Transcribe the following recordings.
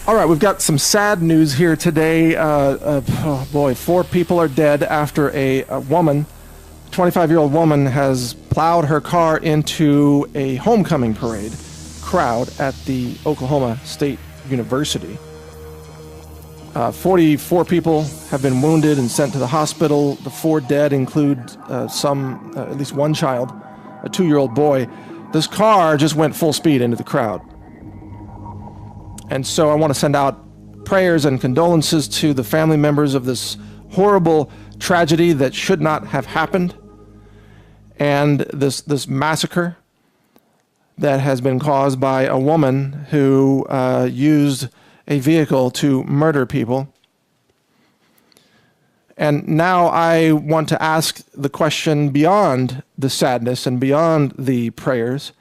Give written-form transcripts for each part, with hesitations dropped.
All right, we've got some sad news here today. Oh boy, 4 people are dead after a woman, 25-year-old woman, has plowed her car into a homecoming parade crowd at the Oklahoma State University. 44 people have been wounded and sent to the hospital. The 4 dead include at least one child, a 2-year-old boy. This car just went full speed into the crowd. And so I want to send out prayers and condolences to the family members of this horrible tragedy that should not have happened, and this massacre that has been caused by a woman who used a vehicle to murder people. And now I want to ask the question beyond the sadness and beyond the prayers.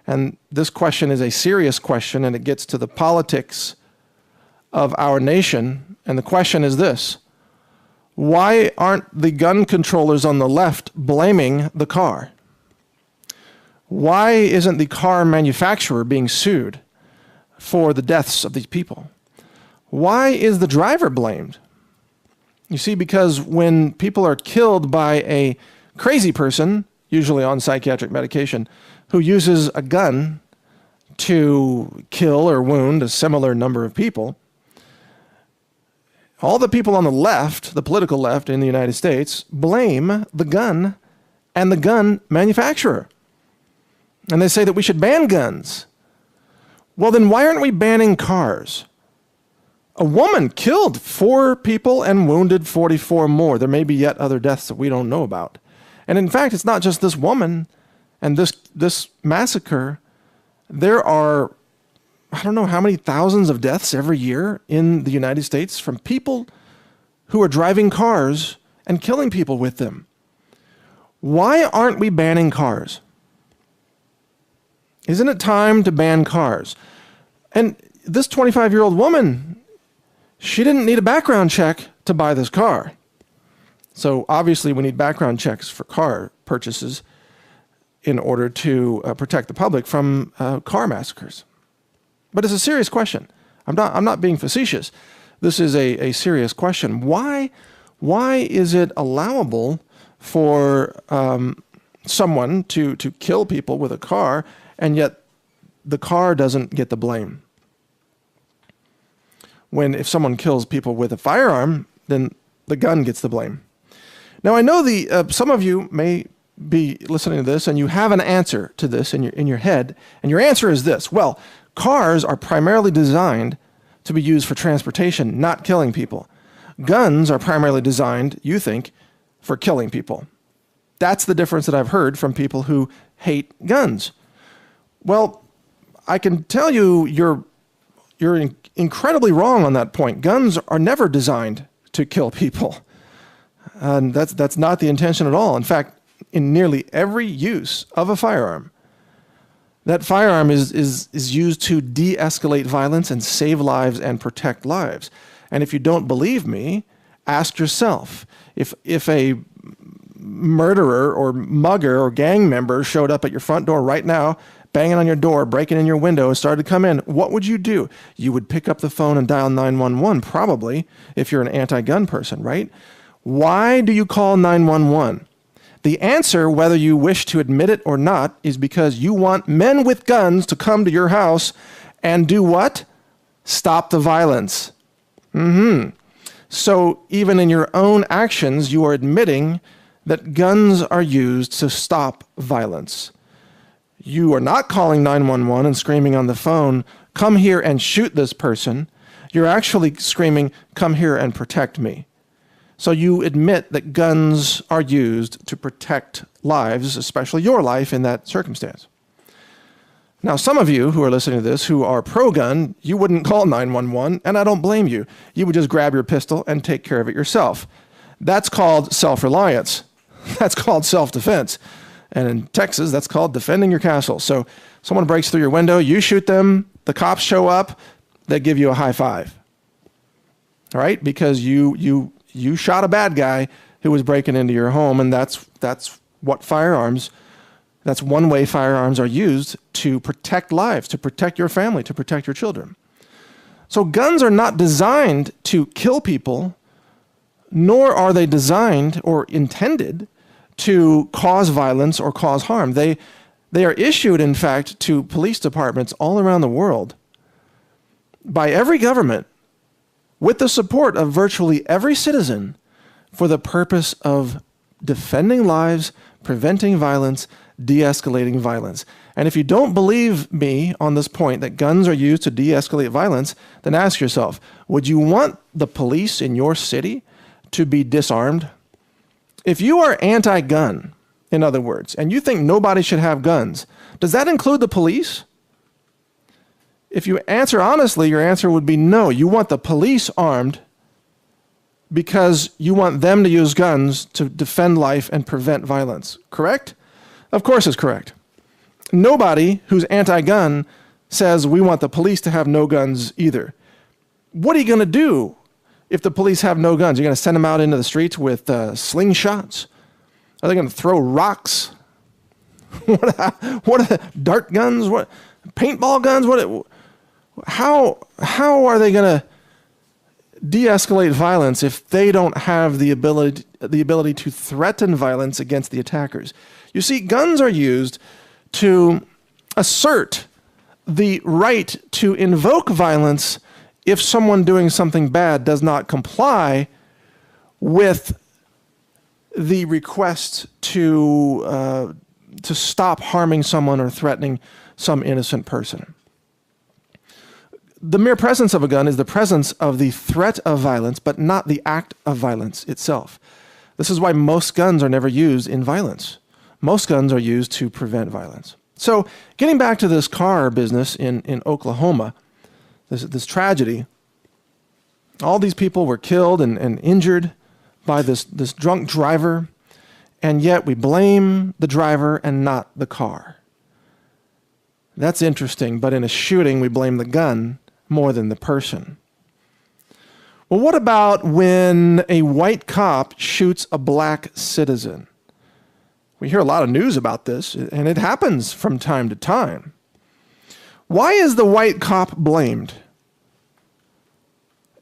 And this question is a serious question, and it gets to the politics of our nation. And the question is this: why aren't the gun controllers on the left blaming the car? Why isn't the car manufacturer being sued for the deaths of these people? Why is the driver blamed? You see, because when people are killed by a crazy person, usually on psychiatric medication, who uses a gun to kill or wound a similar number of people, all the people on the left, the political left in the United States, blame the gun and the gun manufacturer. And they say that we should ban guns. Well, then why aren't we banning cars? A woman killed 4 people and wounded 44 more. There may be yet other deaths that we don't know about. And in fact, it's not just this woman and this massacre. There are, I don't know how many thousands of deaths every year in the United States from people who are driving cars and killing people with them. Why aren't we banning cars? Isn't it time to ban cars? And this 25-year-old woman, she didn't need a background check to buy this car. So obviously we need background checks for car purchases in order to protect the public from car massacres. But it's a serious question. I'm not being facetious. This is a serious question. Why is it allowable for someone to kill people with a car, and yet the car doesn't get the blame? If someone kills people with a firearm, then the gun gets the blame. Now, I know some of you may be listening to this and you have an answer to this in your head, and your answer is this: well, cars are primarily designed to be used for transportation, not killing people. Guns are primarily designed, you think, for killing people. That's the difference that I've heard from people who hate guns. Well, I can tell you you're incredibly wrong on that point. Guns are never designed to kill people. And that's not the intention at all. In fact, in nearly every use of a firearm, that firearm is used to de-escalate violence and save lives and protect lives. And if you don't believe me, ask yourself. If a murderer or mugger or gang member showed up at your front door right now, banging on your door, breaking in your window, and started to come in, what would you do? You would pick up the phone and dial 911, probably, if you're an anti-gun person, right? Why do you call 911? The answer, whether you wish to admit it or not, is because you want men with guns to come to your house and do what? Stop the violence. So even in your own actions, you are admitting that guns are used to stop violence. You are not calling 911 and screaming on the phone, "Come here and shoot this person." You're actually screaming, "Come here and protect me." So you admit that guns are used to protect lives, especially your life in that circumstance. Now, some of you who are listening to this who are pro-gun, you wouldn't call 911, and I don't blame you. You would just grab your pistol and take care of it yourself. That's called self-reliance. That's called self-defense. And in Texas, that's called defending your castle. So someone breaks through your window, you shoot them, the cops show up, they give you a high five. All right? Because you shot a bad guy who was breaking into your home, and that's what firearms, that's one way firearms are used to protect lives, to protect your family, to protect your children. So guns are not designed to kill people, nor are they designed or intended to cause violence or cause harm. They are issued, in fact, to police departments all around the world by every government with the support of virtually every citizen for the purpose of defending lives, preventing violence, de-escalating violence. And if you don't believe me on this point that guns are used to de-escalate violence, then ask yourself, would you want the police in your city to be disarmed? If you are anti-gun, in other words, and you think nobody should have guns, does that include the police? If you answer honestly, your answer would be no. You want the police armed because you want them to use guns to defend life and prevent violence. Correct? Of course it's correct. Nobody who's anti-gun says we want the police to have no guns either. What are you going to do if the police have no guns? You're going to send them out into the streets with slingshots? Are they going to throw rocks? What are dart guns? What paintball guns? How are they going to de-escalate violence if they don't have the ability to threaten violence against the attackers? You see, guns are used to assert the right to invoke violence if someone doing something bad does not comply with the request to stop harming someone or threatening some innocent person. The mere presence of a gun is the presence of the threat of violence, but not the act of violence itself. This is why most guns are never used in violence. Most guns are used to prevent violence. So getting back to this car business in Oklahoma, this tragedy, all these people were killed and injured by this drunk driver, and yet we blame the driver and not the car. That's interesting, but in a shooting, we blame the gun more than the person. Well, what about when a white cop shoots a black citizen? We hear a lot of news about this, and it happens from time to time. Why is the white cop blamed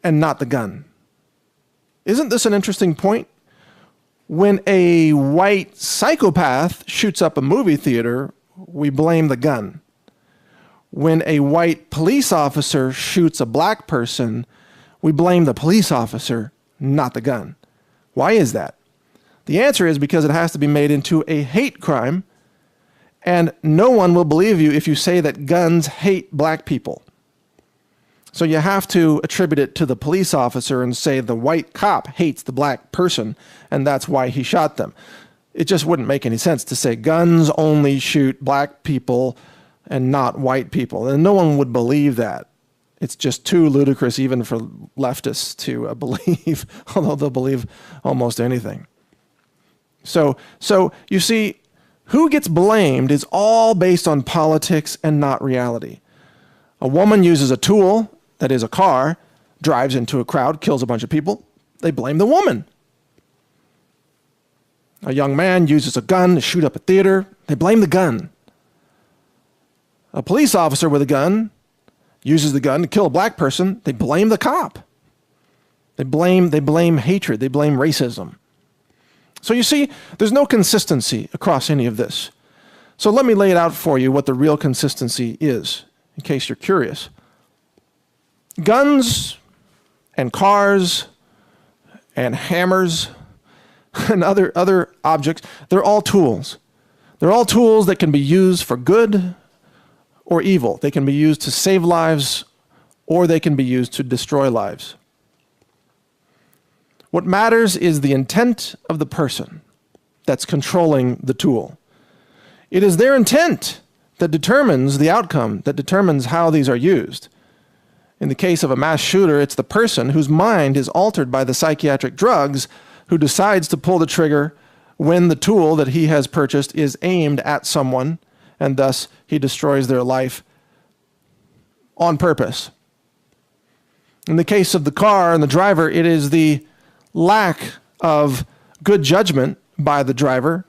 and not the gun? Isn't this an interesting point? When a white psychopath shoots up a movie theater, we blame the gun. When a white police officer shoots a black person, we blame the police officer, not the gun. Why is that? The answer is because it has to be made into a hate crime, and no one will believe you if you say that guns hate black people. So you have to attribute it to the police officer and say the white cop hates the black person, and that's why he shot them. It just wouldn't make any sense to say guns only shoot black people and not white people. And no one would believe that. It's just too ludicrous even for leftists to believe, although they'll believe almost anything. So you see, who gets blamed is all based on politics and not reality. A woman uses a tool, that is a car, drives into a crowd, kills a bunch of people. They blame the woman. A young man uses a gun to shoot up a theater. They blame the gun. A police officer with a gun uses the gun to kill a black person. They blame the cop. They blame hatred. They blame racism. So you see, there's no consistency across any of this. So let me lay it out for you what the real consistency is, in case you're curious. Guns and cars and hammers and other objects, they're all tools. They're all tools that can be used for good or evil. They can be used to save lives, or they can be used to destroy lives. What matters is the intent of the person that's controlling the tool. It is their intent that determines the outcome, that determines how these are used. In the case of a mass shooter, it's the person whose mind is altered by the psychiatric drugs who decides to pull the trigger when the tool that he has purchased is aimed at someone, and thus he destroys their life on purpose. In the case of the car and the driver, it is the lack of good judgment by the driver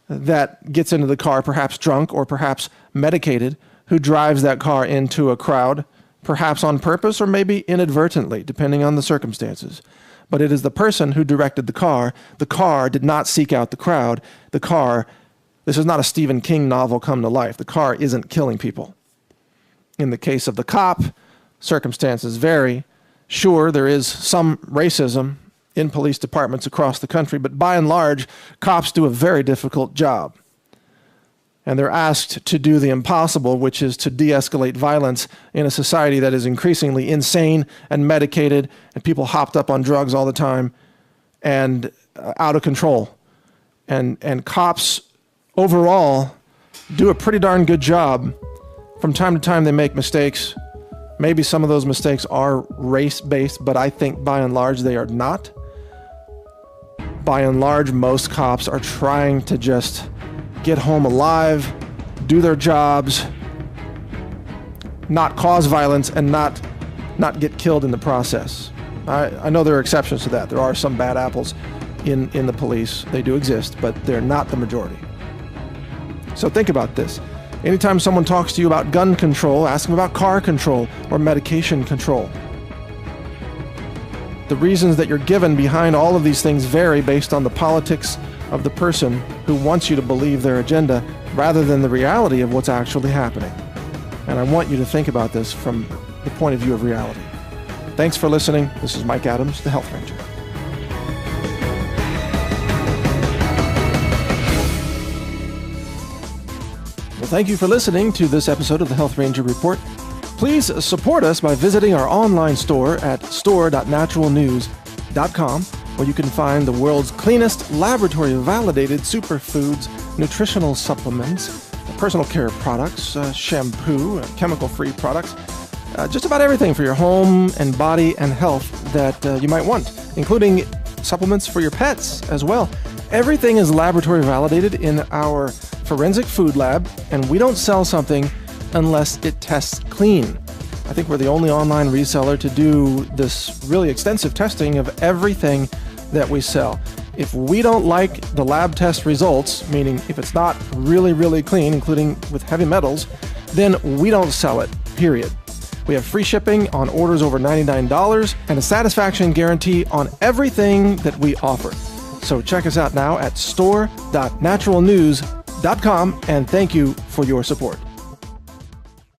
that gets into the car, perhaps drunk or perhaps medicated, who drives that car into a crowd perhaps on purpose or maybe inadvertently, depending on the circumstances. But it is the person who directed the car. The car did not seek out the crowd. This is not a Stephen King novel come to life. The car isn't killing people. In the case of the cop, circumstances vary. Sure, there is some racism in police departments across the country, but by and large, cops do a very difficult job. And they're asked to do the impossible, which is to de-escalate violence in a society that is increasingly insane and medicated, and people hopped up on drugs all the time and out of control. And cops overall do a pretty darn good job. From time to time, they make mistakes. Maybe some of those mistakes are race-based, but I think by and large they are not. By and large, most cops are trying to just get home alive, do their jobs, not cause violence, and not get killed in the process. I know there are exceptions to that. There are some bad apples in the police. They do exist, but they're not the majority. So think about this. Anytime someone talks to you about gun control, ask them about car control or medication control. The reasons that you're given behind all of these things vary based on the politics of the person who wants you to believe their agenda rather than the reality of what's actually happening. And I want you to think about this from the point of view of reality. Thanks for listening. This is Mike Adams, the Health Ranger. Well, thank you for listening to this episode of the Health Ranger Report. Please support us by visiting our online store at store.naturalnews.com, where you can find the world's cleanest, laboratory-validated superfoods, nutritional supplements, personal care products, shampoo, chemical-free products, just about everything for your home and body and health that you might want, including supplements for your pets as well. Everything is laboratory-validated in our forensic food lab, and we don't sell something unless it tests clean. I think we're the only online reseller to do this really extensive testing of everything that we sell. If we don't like the lab test results, meaning if it's not really, really clean, including with heavy metals, then we don't sell it, period. We have free shipping on orders over $99 and a satisfaction guarantee on everything that we offer. So check us out now at store.naturalnews.com, and thank you for your support.